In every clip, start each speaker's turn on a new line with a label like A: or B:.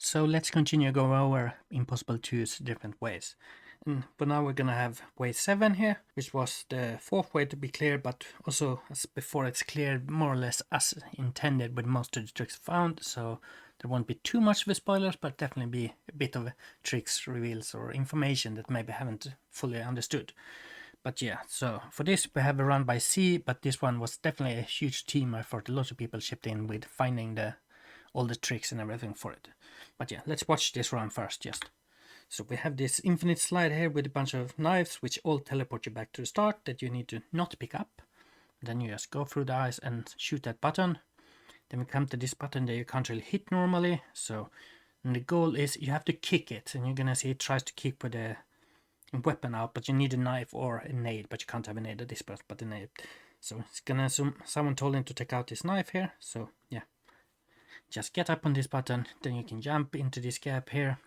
A: So let's continue going over Impossible 2's different ways. But now we're gonna have way 7 here, which was the fourth way to be cleared, but also as before it's cleared more or less as intended with most of the tricks found, so there won't be too much of a spoilers, but definitely be a bit of tricks, reveals, or information that maybe haven't fully understood. But yeah, so for this we have a run by C, but this one was definitely a huge team effort. A lot of people chipped in with finding all the tricks and everything for it. But yeah, let's watch this run first just. So we have this infinite slide here with a bunch of knives which all teleport you back to the start that you need to not pick up. Then you just go through the ice and shoot that button. Then we come to this button that you can't really hit normally. So the goal is you have to kick it, and you're gonna see it tries to kick with a weapon out, but you need a knife or a nade, but you can't have a nade at this point, but a nade. So it's gonna assume someone told him to take out this knife here. So yeah, just get up on this button, then you can jump into this gap here,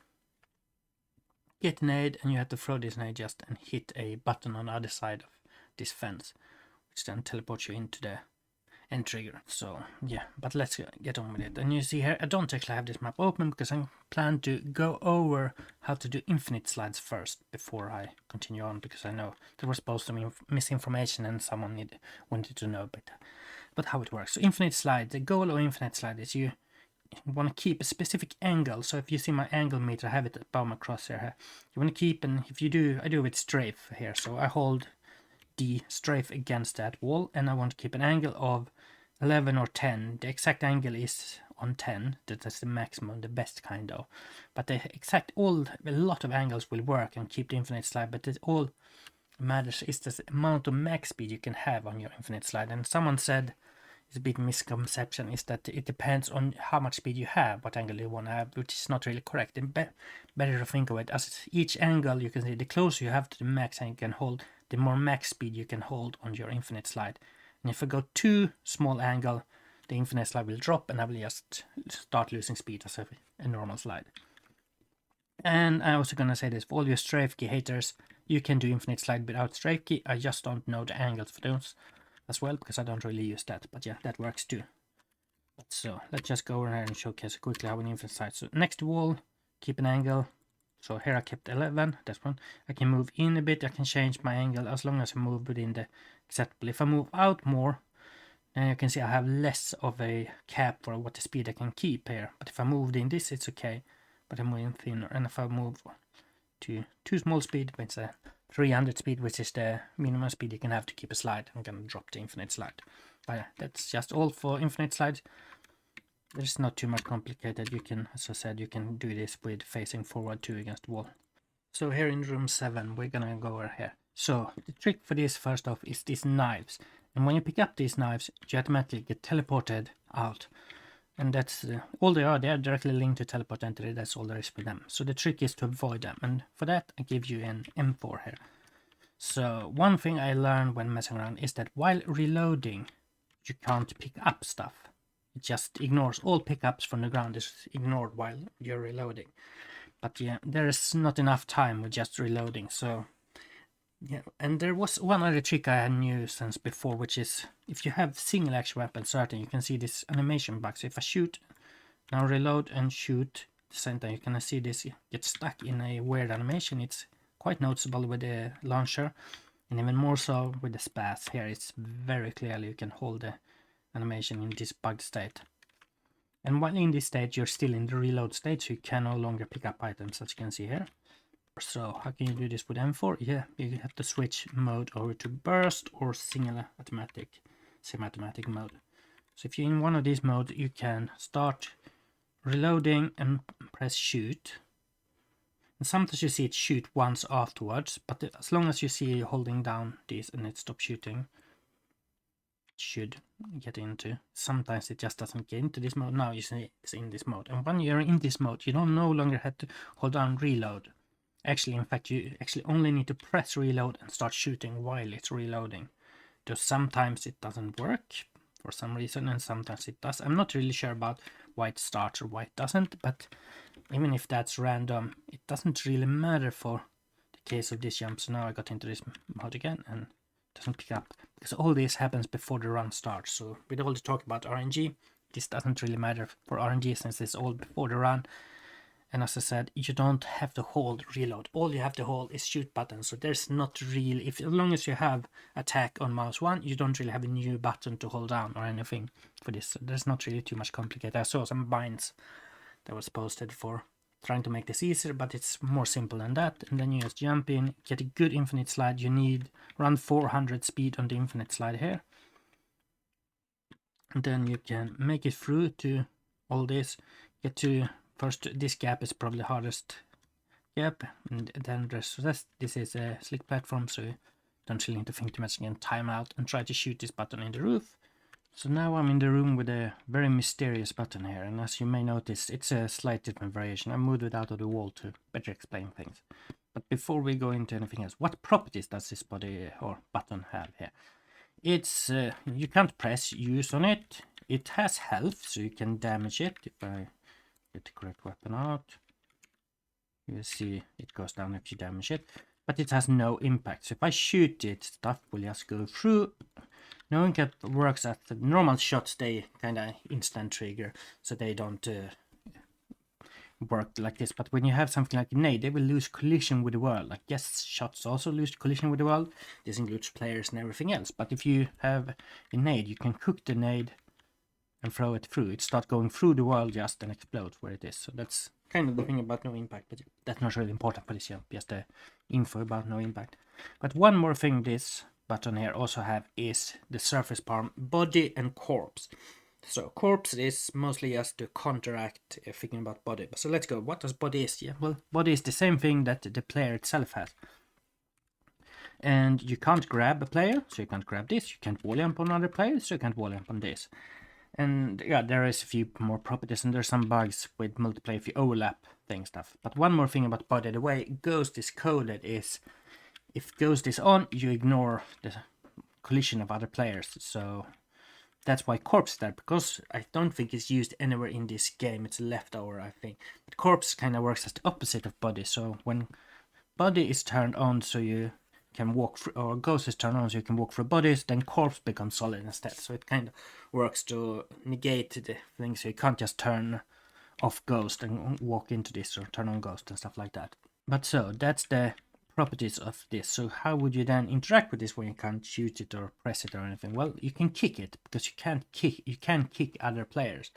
A: get an nade, and you have to throw this nade just and hit a button on the other side of this fence, which then teleports you into the end trigger. So yeah, but let's get on with it. And you see here, I don't actually have this map open because I plan to go over how to do infinite slides first before I continue on, because I know there was supposed to be misinformation and someone wanted to know but how it works. So infinite slide, the goal of infinite slide is you want to keep a specific angle. So if you see my angle meter, I have it above my crosshair here. You want to keep, and if you do, I do with strafe here. So I hold the strafe against that wall, and I want to keep an angle of 11 or 10. The exact angle is on 10. That's the maximum, the best kind of. But a lot of angles will work and keep the infinite slide. But it all matters is the amount of max speed you can have on your infinite slide. And someone said, it's a bit misconception, is that it depends on how much speed you have, what angle you want to have, which is not really correct. And better to think of it as each angle, you can see the closer you have to the max and you can hold, the more max speed you can hold on your infinite slide. And if I go too small angle, the infinite slide will drop and I will just start losing speed as a normal slide. And I'm also gonna say this, for all your strafe key haters, you can do infinite slide without strafe key. I just don't know the angles for those as well, because I don't really use that, but yeah, that works too. So let's just go over here and showcase quickly how an infinite slide. So next to wall, keep an angle. So here I kept 11, that's one. I can move in a bit, I can change my angle as long as I move within the acceptable. If I move out more, then you can see I have less of a cap for what the speed I can keep here. But if I moved in this, it's okay, but I'm moving thinner. And if I move to too small speed, it's a 300 speed, which is the minimum speed you can have to keep a slide. I'm gonna drop the infinite slide. But yeah, that's just all for infinite slides. There's not too much complicated. You can, as I said, you can do this with facing forward 2 against the wall. So here in room 7, we're gonna go over here. So the trick for this first off is these knives. And when you pick up these knives, you automatically get teleported out. And that's all they are. They are directly linked to teleport entity. That's all there is for them. So the trick is to avoid them. And for that, I give you an M4 here. So one thing I learned when messing around is that while reloading, you can't pick up stuff. It just ignores all pickups from the ground. Is ignored while you're reloading. But yeah, there is not enough time with just reloading. So yeah, and there was one other trick I knew since before, which is if you have single action weapon certain, you can see this animation box. So if I shoot, now reload and shoot at the same time, you can see this get stuck in a weird animation. It's quite noticeable with the launcher, and even more so with the spaz. Here it's very clearly you can hold the animation in this bugged state. And while in this state, you're still in the reload state, so you can no longer pick up items, as you can see here. So how can you do this with M4? Yeah, you have to switch mode over to burst or single automatic, semi-automatic mode. So if you're in one of these modes, you can start reloading and press shoot. And sometimes you see it shoot once afterwards, but as long as you see you holding down this and it stops shooting, it should get into. Sometimes it just doesn't get into this mode. Now you see it's in this mode. And when you're in this mode, you don't no longer have to hold down reload. Actually, in fact, you actually only need to press reload and start shooting while it's reloading. Though sometimes it doesn't work for some reason, and sometimes it does. I'm not really sure about why it starts or why it doesn't, but even if that's random, it doesn't really matter for the case of this jump. So now I got into this mode again, and it doesn't pick up, because all this happens before the run starts. So with all the talk about RNG, this doesn't really matter for RNG since it's all before the run. And as I said, you don't have to hold reload. All you have to hold is shoot button. So there's not really, as long as you have attack on mouse 1, you don't really have a new button to hold down or anything for this. So there's not really too much complicated. I saw some binds that was posted for trying to make this easier, but it's more simple than that. And then you just jump in, get a good infinite slide. You need around 400 speed on the infinite slide here. And then you can make it through to all this, get to first, this gap is probably the hardest gap, and then the rest, this is a slick platform, so you don't really need to think too much again. Time out and try to shoot this button in the roof. So now I'm in the room with a very mysterious button here, and as you may notice, it's a slight different variation. I moved it out of the wall to better explain things. But before we go into anything else, what properties does this body or button have here? It's you can't press use on it. It has health, so you can damage it. If I get the correct weapon out, you see it goes down if you damage it, but it has no impact. So if I shoot it, stuff will just go through. No impact works as the normal shots, they kind of instant trigger, so they don't work like this. But when you have something like a nade, they will lose collision with the world. Like, yes, shots also lose collision with the world. This includes players and everything else. But if you have a nade, you can cook the nade and throw it through. It starts going through the world just and explodes where it is. So that's kind of the thing about no impact, but that's not really important for this jump, just the info about no impact. But one more thing this button here also have is the surface palm, body and corpse. So corpse is mostly just to counteract thinking about body. So let's go. What does body is? Yeah, well, body is the same thing that the player itself has. And you can't grab a player, so you can't grab this. You can't wall jump on other players, so you can't wall jump on this. And yeah, there is a few more properties, and there's some bugs with multiplayer if you overlap thing stuff. But one more thing about body, the way Ghost is coded is, if Ghost is on, you ignore the collision of other players. So that's why corpse is there, because I don't think it's used anywhere in this game. It's a leftover, I think. But corpse kind of works as the opposite of body. So when body is turned on, so you can walk through, or ghost is turned on, so you can walk through bodies, then corpse becomes solid instead. So it kind of works to negate the thing, so you can't just turn off ghost and walk into this, or turn on ghost and stuff like that. But so that's the properties of this. So how would you then interact with this when you can't shoot it or press it or anything? Well, you can kick it, because you can kick other players.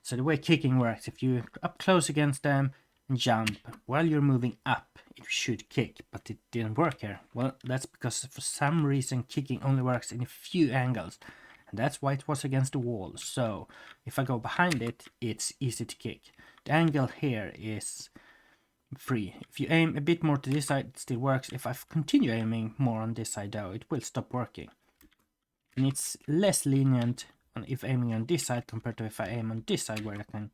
A: So the way kicking works, if you're up close against them and jump while you're moving up, it should kick, but it didn't work here. Well, that's because for some reason kicking only works in a few angles, and that's why it was against the wall. So if I go behind it, it's easy to kick. The angle here is free. If you aim a bit more to this side, it still works. If I continue aiming more on this side though, it will stop working. And it's less lenient if aiming on this side compared to if I aim on this side, where I can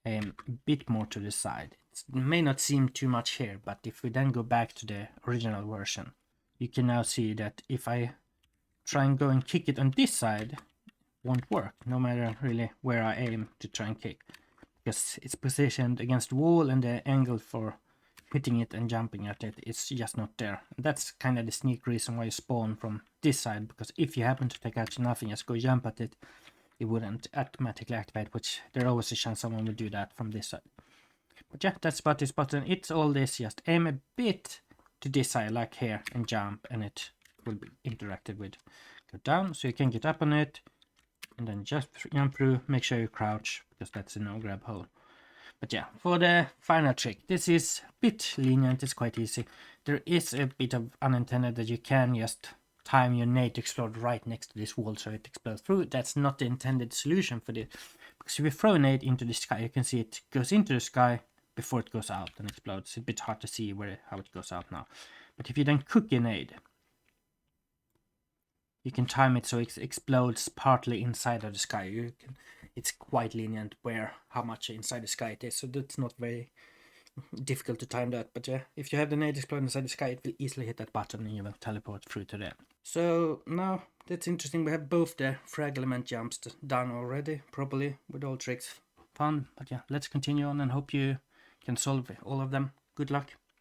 A: aim a bit more to the side. It may not seem too much here, but if we then go back to the original version, you can now see that if I try and go and kick it on this side, it won't work, no matter really where I aim to try and kick, because it's positioned against the wall and the angle for hitting it and jumping at it is just not there. And that's kind of the sneak reason why you spawn from this side, because if you happen to take action nothing, just go jump at it, it wouldn't automatically activate, which there's always a chance someone would do that from this side. But yeah, that's about this button. It's all this, just aim a bit to this side, like here, and jump, and it will be interacted with. Go down, so you can get up on it, and then just jump through. Make sure you crouch, because that's a no grab hole. But yeah, for the final trick, this is a bit lenient, it's quite easy. There is a bit of unintended that you can just time your nade to explode right next to this wall so it explodes through. That's not the intended solution for this, because if you throw a nade into the sky, you can see it goes into the sky before it goes out and explodes. It's a bit hard to see how it goes out now. But if you then cook a nade, you can time it so it explodes partly inside of the sky. It's quite lenient how much inside the sky it is, so that's not very difficult to time that. But yeah, if you have the nade explode inside the sky, it will easily hit that button and you will teleport through to there. So now that's interesting. We have both the frag element jumps done already properly with all tricks. Fun, but yeah, let's continue on and hope you can solve all of them. Good luck.